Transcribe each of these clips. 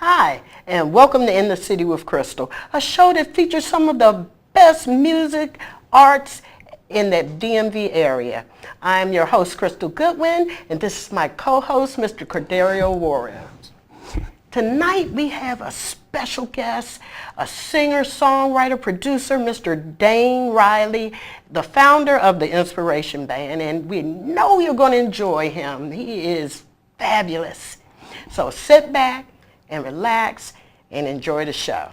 Hi, and welcome to In the City with Crystal, a show that features some of the best music, arts in the DMV area. I'm your host, Crystal Goodwin, and this is my co-host, Mr. Corderio Warrior. Tonight we have a special guest, a singer, songwriter, producer, Mr. Dane Riley, the founder of the Inspiration Band, and we know you're going to enjoy him. He is fabulous. So sit back and relax and enjoy the show.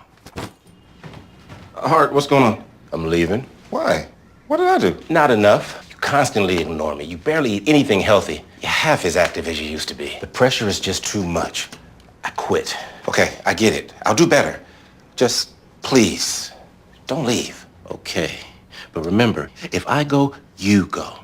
Hart, what's going on? I'm leaving. Why? What did I do? Not enough. You constantly ignore me. You barely eat anything healthy. You're half as active as you used to be. The pressure is just too much. I quit. Okay, I get it. I'll do better. Just please, don't leave. Okay. But remember, if I go, you go.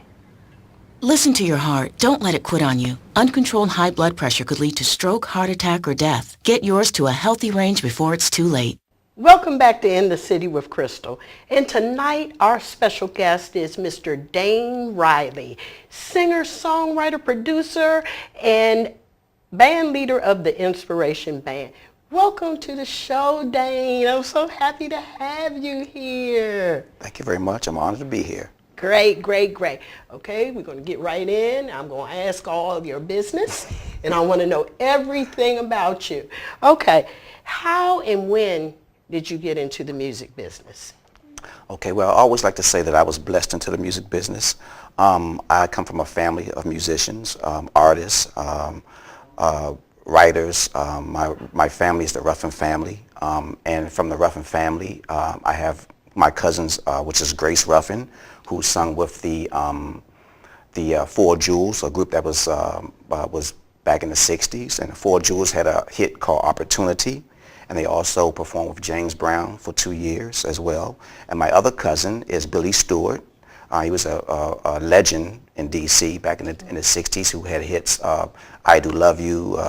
Listen to your heart. Don't let it quit on you. Uncontrolled high blood pressure could lead to stroke, heart attack, or death. Get yours to a healthy range before it's too late. Welcome back to In the City with Crystal. And tonight our special guest is Mr. Dane Riley, singer, songwriter, producer, and band leader of the Inspiration Band. Welcome to the show, Dane. I'm so happy to have you here. Thank you very much. I'm honored to be here. Great, great, great. Okay, we're going to get right in. I'm going to ask all of your business, and I want to know everything about you. Okay, how and when did you get into the music business? Okay, well, I always like to say that I was blessed into the music business. I come from a family of musicians, artists, writers. My family is the Ruffin family, and from the Ruffin family, I have my cousins, which is Grace Ruffin, who sung with the Four Jewels, a group that was back in the 60s. And the Four Jewels had a hit called Opportunity, and they also performed with James Brown for 2 years as well. And my other cousin is Billy Stewart. He was a legend in DC back in the 60s who had hits I Do Love You,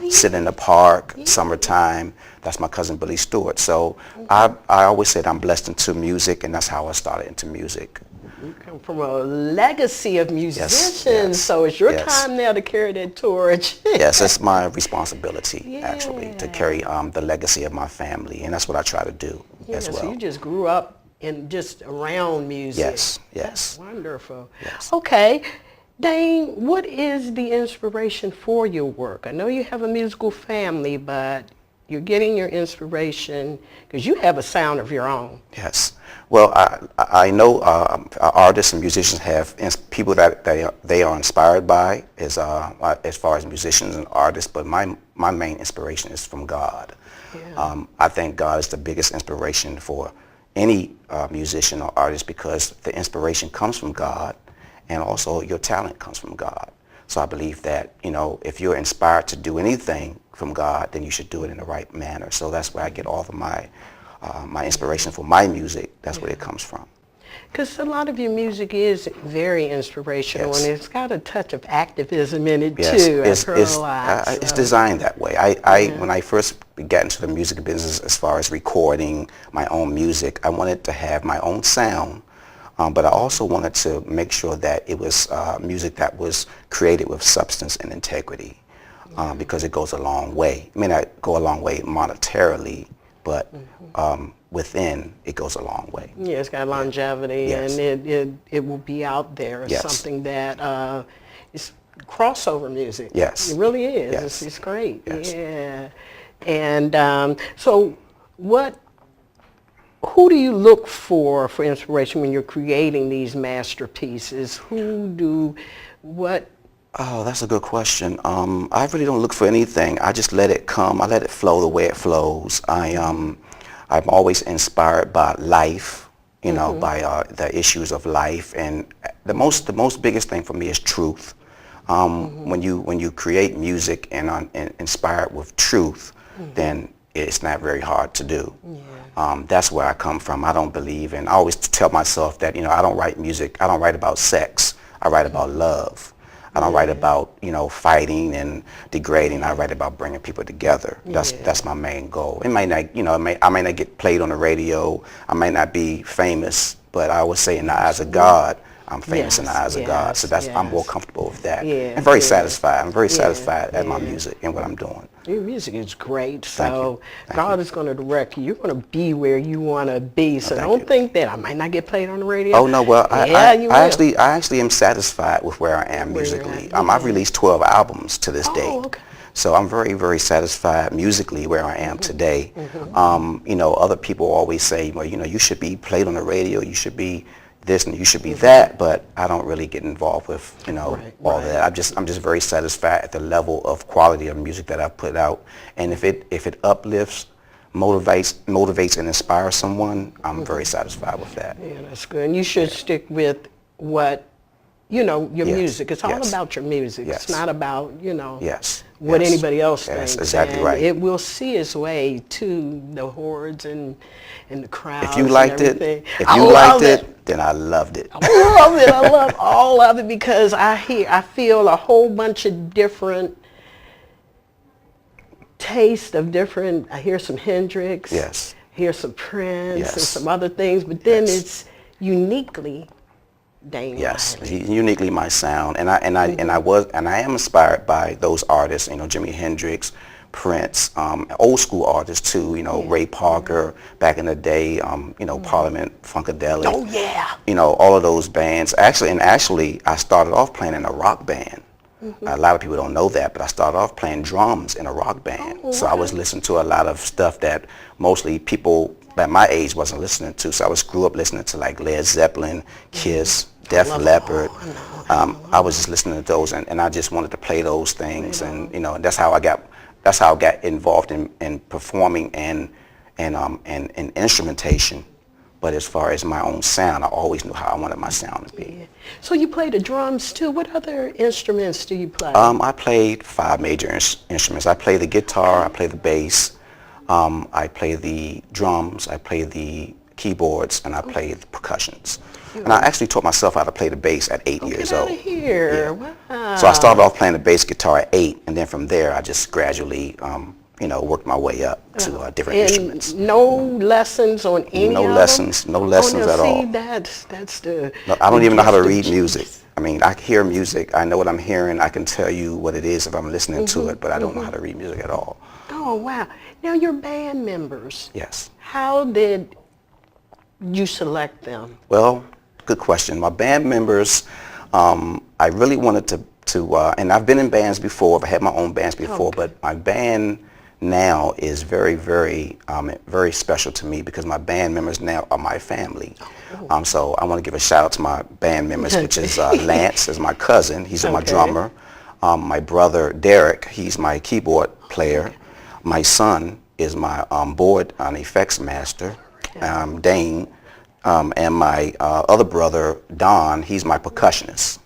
Sit in the Park, Summertime. That's my cousin Billy Stewart. So I always said I'm blessed into music, and that's how I started into music. You come from a legacy of musicians, yes, so it's your yes. time now to carry that torch. Yes, it's my responsibility, actually, to carry the legacy of my family, and that's what I try to do as well. So you just grew up in just around music. Yes, yes. That's wonderful. Yes. Okay, Dane, what is the inspiration for your work? I know you have a musical family, but you're getting your inspiration because you have a sound of your own. Yes. Well, I know artists and musicians have people that they are inspired by as far as musicians and artists, but my main inspiration is from God. Yeah. I think God is the biggest inspiration for any musician or artist because the inspiration comes from God, and also your talent comes from God. So I believe that, you know, if you're inspired to do anything from God, then you should do it in the right manner. So that's where I get all of my inspiration for my music. That's where it comes from. Because a lot of your music is very inspirational, Yes. and it's got a touch of activism in it Yes, too. it's designed that way. When I first got into the music business, as far as recording my own music, I wanted to have my own sound, but I also wanted to make sure that it was music that was created with substance and integrity, because it goes a long way. It may not go a long way monetarily, but within, it goes a long way. Yeah, it's got longevity, Yes. and it will be out there as Yes. something that is crossover music. Yes. It really is. Yes. It's great. Yes. Yeah. And so who do you look for inspiration when you're creating these masterpieces? What? Oh, that's a good question. I really don't look for anything. I just let it come. I let it flow the way it flows. I'm always inspired by life, you know, by the issues of life, and the most biggest thing for me is truth. When you create music and inspired with truth, then it's not very hard to do. Yeah. That's where I come from. I don't believe, and I always tell myself that, you know, I don't write music. I don't write about sex. I write about love. I don't write about, you know, fighting and degrading. I write about bringing people together. That's my main goal. It might not, you know, I may not get played on the radio. I might not be famous, but I would say in the eyes of God, I'm famous in the eyes of God. So I'm more comfortable with that. Yeah, I'm very satisfied. I'm very satisfied at my music and what I'm doing. Your music is great, Thank so you. Thank God you. is going to direct you. You're going to be where you want to be, so thank don't you. think that I might not get played on the radio. Oh no, well You will. I actually am satisfied with where I am Where you're musically. at, I've released 12 albums to this date. okay. So I'm very, very satisfied musically where I am today. You know, other people always say, well, you know, you should be played on the radio, you should be this and you should be that, but I don't really get involved with, you know, all that. I'm just very satisfied at the level of quality of music that I've put out. And if it uplifts, motivates and inspires someone, I'm very satisfied with that. Yeah, that's good. And you should stick with what, you know, your Yes, music. It's all yes. about your music. Yes. It's not about, you know, Yes, what yes. anybody else Yes, thinks. exactly And right. it will see its way to the hordes and the crowds. If you liked and it, everything. if I you love liked it, then I loved it. I love it. I love all of it because I feel a whole bunch of different taste of different. I hear some Hendrix. Yes. Hear some Prince and Yes. some other things, but then Yes. it's uniquely Dane Yes, Riley. uniquely my sound, and I am inspired by those artists. You know, Jimi Hendrix, Prince, old school artists too. You know, Ray Parker back in the day. You know, Parliament, Funkadelic. Oh yeah. You know, all of those bands. Actually, I started off playing in a rock band. A lot of people don't know that, but I started off playing drums in a rock band. So I was listening to a lot of stuff that mostly people at my age wasn't listening to. So grew up listening to like Led Zeppelin, Kiss, Def Leppard. I was just listening to those, and I just wanted to play those things, and you know, that's how I got involved in performing and instrumentation. But as far as my own sound, I always knew how I wanted my sound to be. Yeah. So you play the drums too. What other instruments do you play? I played 5 major instruments. I play the guitar, I play the bass, I play the drums, I play the keyboards, and I play the percussions. And I actually taught myself how to play the bass at 8 years Get out old. of here. Yeah. Wow. So I started off playing the bass guitar at 8, and then from there I just gradually, you know, worked my way up to different instruments. No lessons on any No of them? lessons, no lessons at all. See, that's the. No, I don't even know how to gift of read music. Jesus. I mean, I hear music, I know what I'm hearing, I can tell you what it is if I'm listening to it, but I don't know how to read music at all. Oh wow! Now your band members. Yes. How did you select them? Well, good question. My band members, I really wanted to and I've been in bands before, I've had my own bands before, but my band now is very, very, very special to me because my band members now are my family. So I want to give a shout out to my band members, which is Lance is my cousin, he's my drummer. My brother Derek, he's my keyboard player. My son is my board and effects master, Dane, and my other brother Don, he's my percussionist.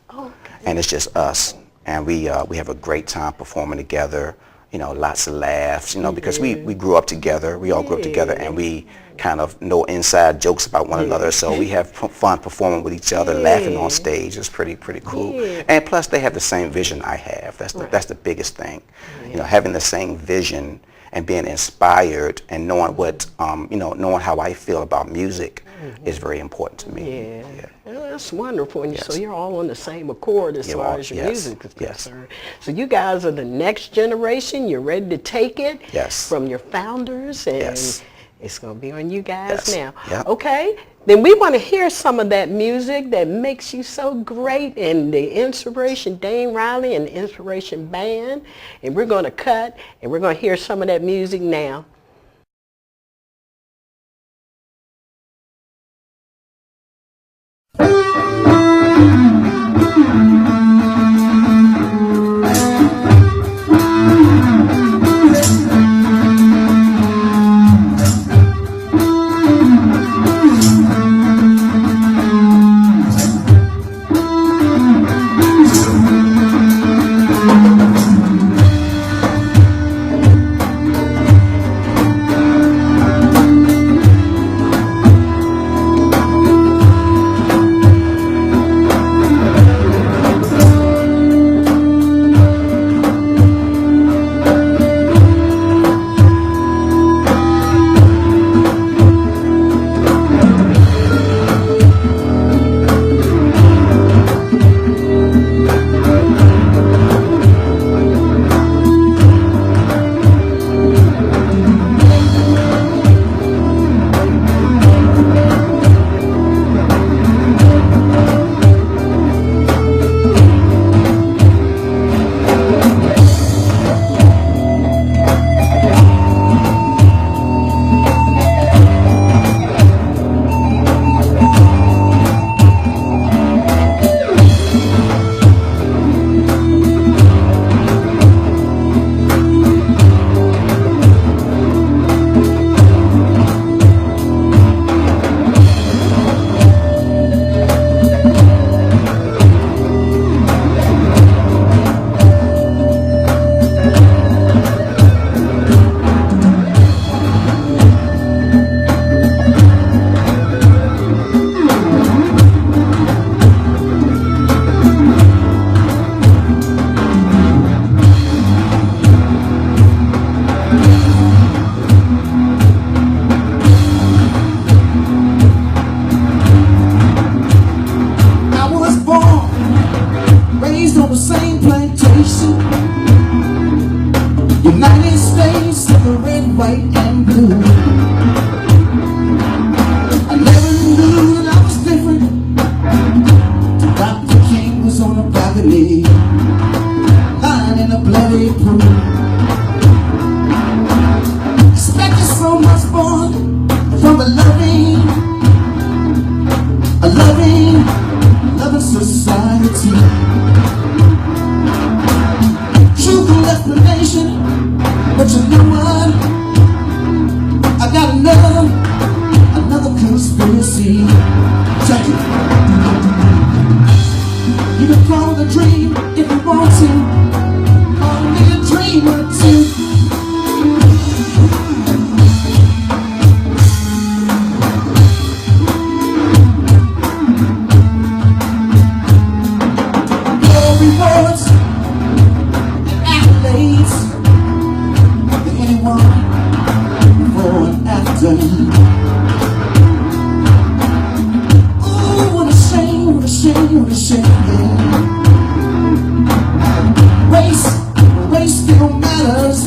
And it's just us, and we have a great time performing together. You know, lots of laughs, you know, because we grew up together. We all grew up together, and we kind of know inside jokes about one another. So we have fun performing with each other, laughing on stage. It's pretty cool. And plus, they have the same vision I have. That's the biggest thing. You know, having the same vision and being inspired and knowing what, you know, knowing how I feel about music is very important to me. Yeah. Well, that's wonderful. And so you're all on the same accord as far as your music is concerned. So you guys are the next generation. You're ready to take it from your founders, and it's going to be on you guys now. Okay. Then we want to hear some of that music that makes you so great, and the Inspiration Dane Riley and the Inspiration Band. And we're going to cut, and we're going to hear some of that music now. the red, white, and blue. I never knew that I was different. Dr. King was on a balcony, lying in a bloody pool. Expected so much more from a loving society. Truthful explanation, but you know what? I got another conspiracy. Check it. You can call it a dream if you want to. Call me a dreamer too. Rewards and accolades to anyone before and after. Ooh, what a shame, what a shame, what a shame, yeah. Race still matters.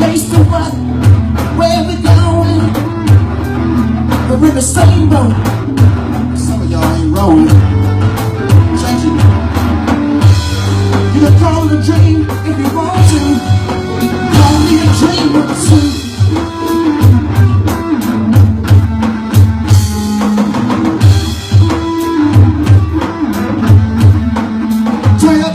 Race to what? Where we going? We're in the same boat. Y'all ain't wrong. Change it. You can call it a dream if you want to. Call me a dreamer too. Turn up.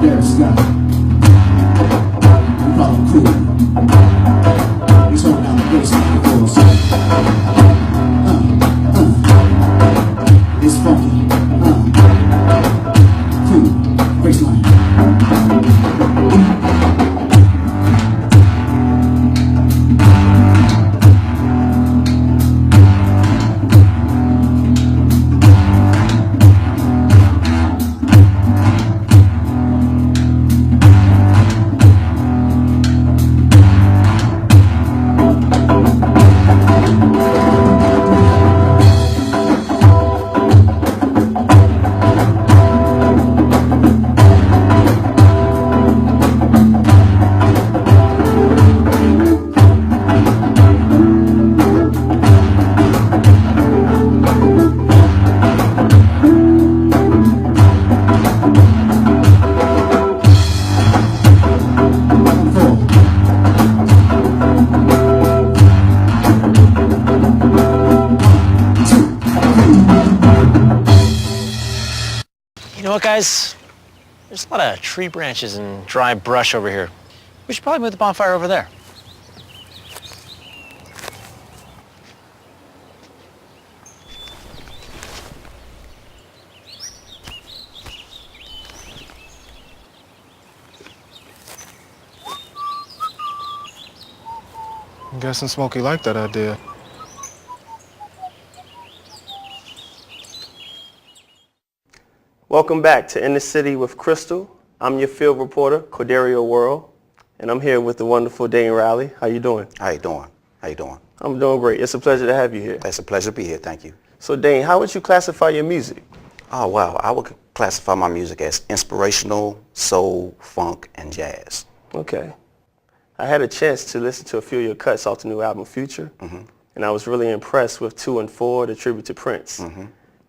Derek Scott. We call him Cool. He's holding down the bass line for us. It's funky. Cool. Bass line. You know what, guys? There's a lot of tree branches and dry brush over here. We should probably move the bonfire over there. I'm guessing Smokey liked that idea. Welcome back to In the City with Crystal. I'm your field reporter, Corderio World, and I'm here with the wonderful Dane Riley. How you doing? How you doing? How you doing? I'm doing great. It's a pleasure to have you here. It's a pleasure to be here. Thank you. So Dane, how would you classify your music? Oh, wow. I would classify my music as inspirational, soul, funk, and jazz. Okay. I had a chance to listen to a few of your cuts off the new album Future, and I was really impressed with 2 and 4, the tribute to Prince.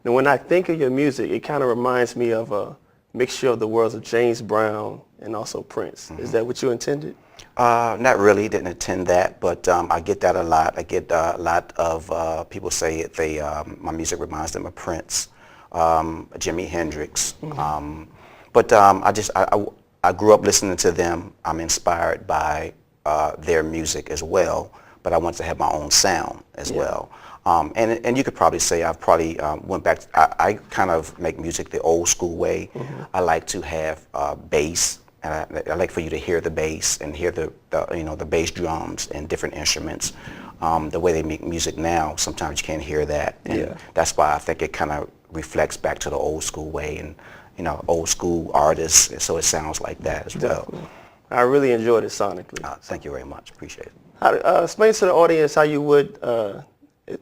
And when I think of your music, it kind of reminds me of a mixture of the worlds of James Brown and also Prince. Is that what you intended? Not really. Didn't intend that, but I get that a lot. I get a lot of people say my music reminds them of Prince, Jimi Hendrix. But I grew up listening to them. I'm inspired by their music as well, but I want to have my own sound as well. And you could probably say I've probably went back. I kind of make music the old school way. I like to have bass. And I like for you to hear the bass and hear the bass drums and different instruments. The way they make music now, sometimes you can't hear that. And that's why I think it kind of reflects back to the old school way and old school artists. So it sounds like that as well. I really enjoyed it sonically. Thank you very much. Appreciate it. Explain to the audience how you would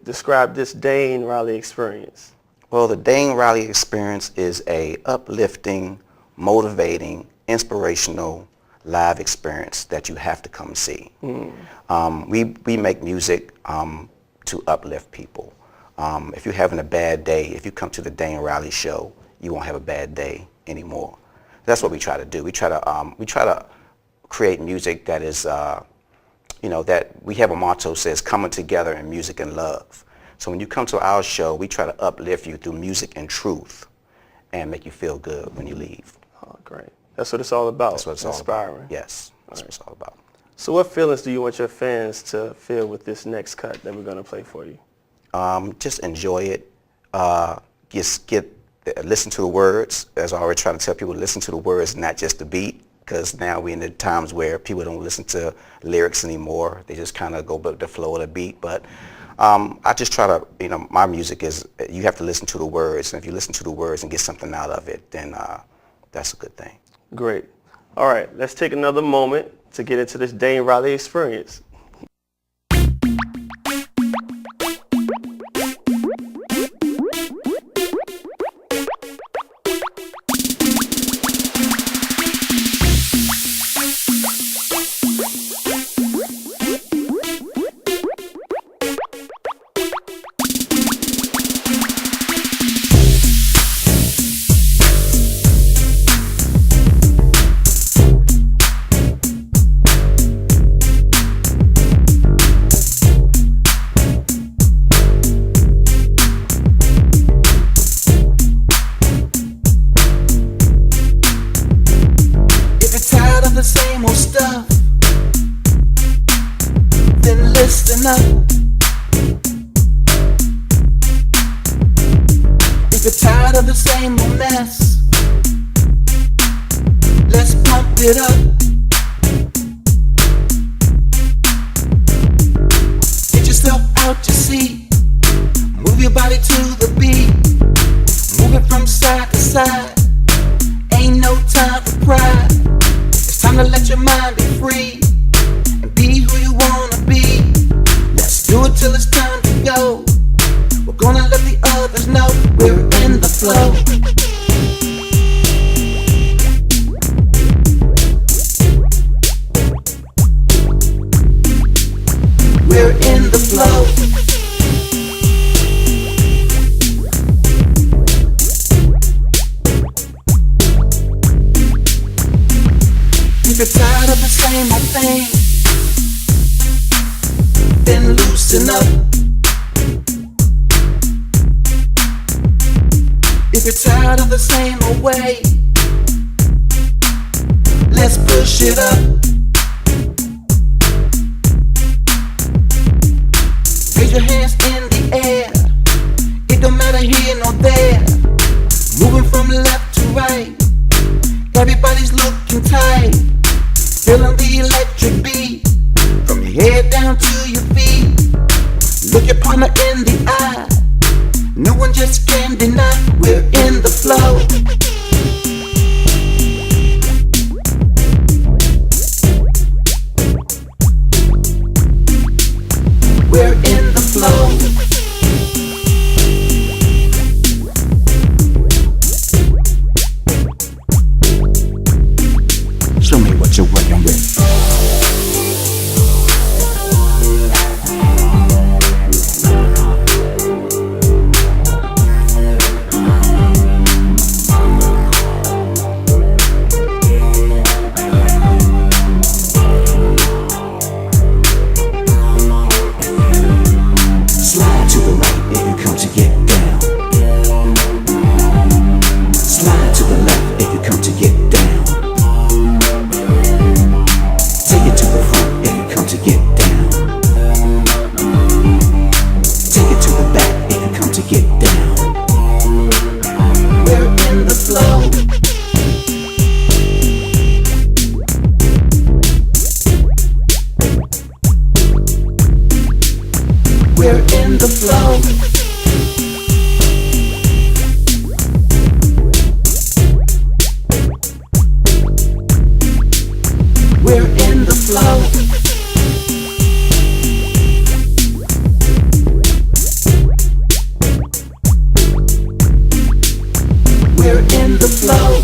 describe this Dane Riley experience. Well, the Dane Riley experience is a uplifting, motivating, inspirational live experience that you have to come see. We make music to uplift people. If you're having a bad day, if you come to the Dane Riley show, you won't have a bad day anymore. That's what we try to do. We try to create music that is that we have a motto says coming together in music and love. So when you come to our show, we try to uplift you through music and truth and make you feel good when you leave. Oh, great. That's what it's all about. That's what it's inspiring. all about. Yes, that's what it's all about. So what feelings do you want your fans to feel with this next cut that we're going to play for you? Just enjoy it. Just listen to the words. As I always try to tell people, listen to the words, not just the beat. Because now we're in the times where people don't listen to lyrics anymore. They just kind of go with the flow of the beat. But I just try to, my music is, you have to listen to the words. And if you listen to the words and get something out of it, then that's a good thing. Great. All right, let's take another moment to get into this Dane Riley experience. the same old stuff, then listen up. If you're tired of the same old mess, let's pump it up. Get yourself out your seat, move your body to the beat, move it from side to side. Ain't no time for pride. It's time to let your mind be free and be who you wanna be. Let's do it till it's time to go. We're gonna let the others know we're in the flow. We're in the flow. If you're tired of the same old thing, then loosen up. If you're tired of the same old way, let's push it up. Raise your hands in the air. It don't matter here nor there. Moving from left to right. Everybody's looking tight. Feeling the electric beat. From your head down to your feet. Look your partner in the eye. No one just can deny we're in the flow. We're in the flow. Show me what you're working with. Slide to the right if you come to get down. Slide to the left if you come to get down. Take it to the front if you come to get down. Take it to the back if you come to get down. We're in the flow. We're in the flow. We're in the flow. We're in the flow.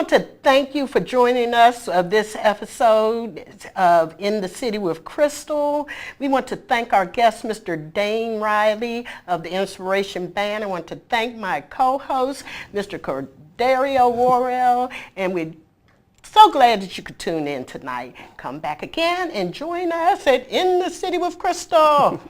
To thank you for joining us of this episode of In the City with Crystal. We want to thank our guest, Mr. Dane Riley of the Inspiration Band. I want to thank my co-host, Mr. Cordario Worrell, and we're so glad that you could tune in tonight. Come back again and join us at In the City with Crystal.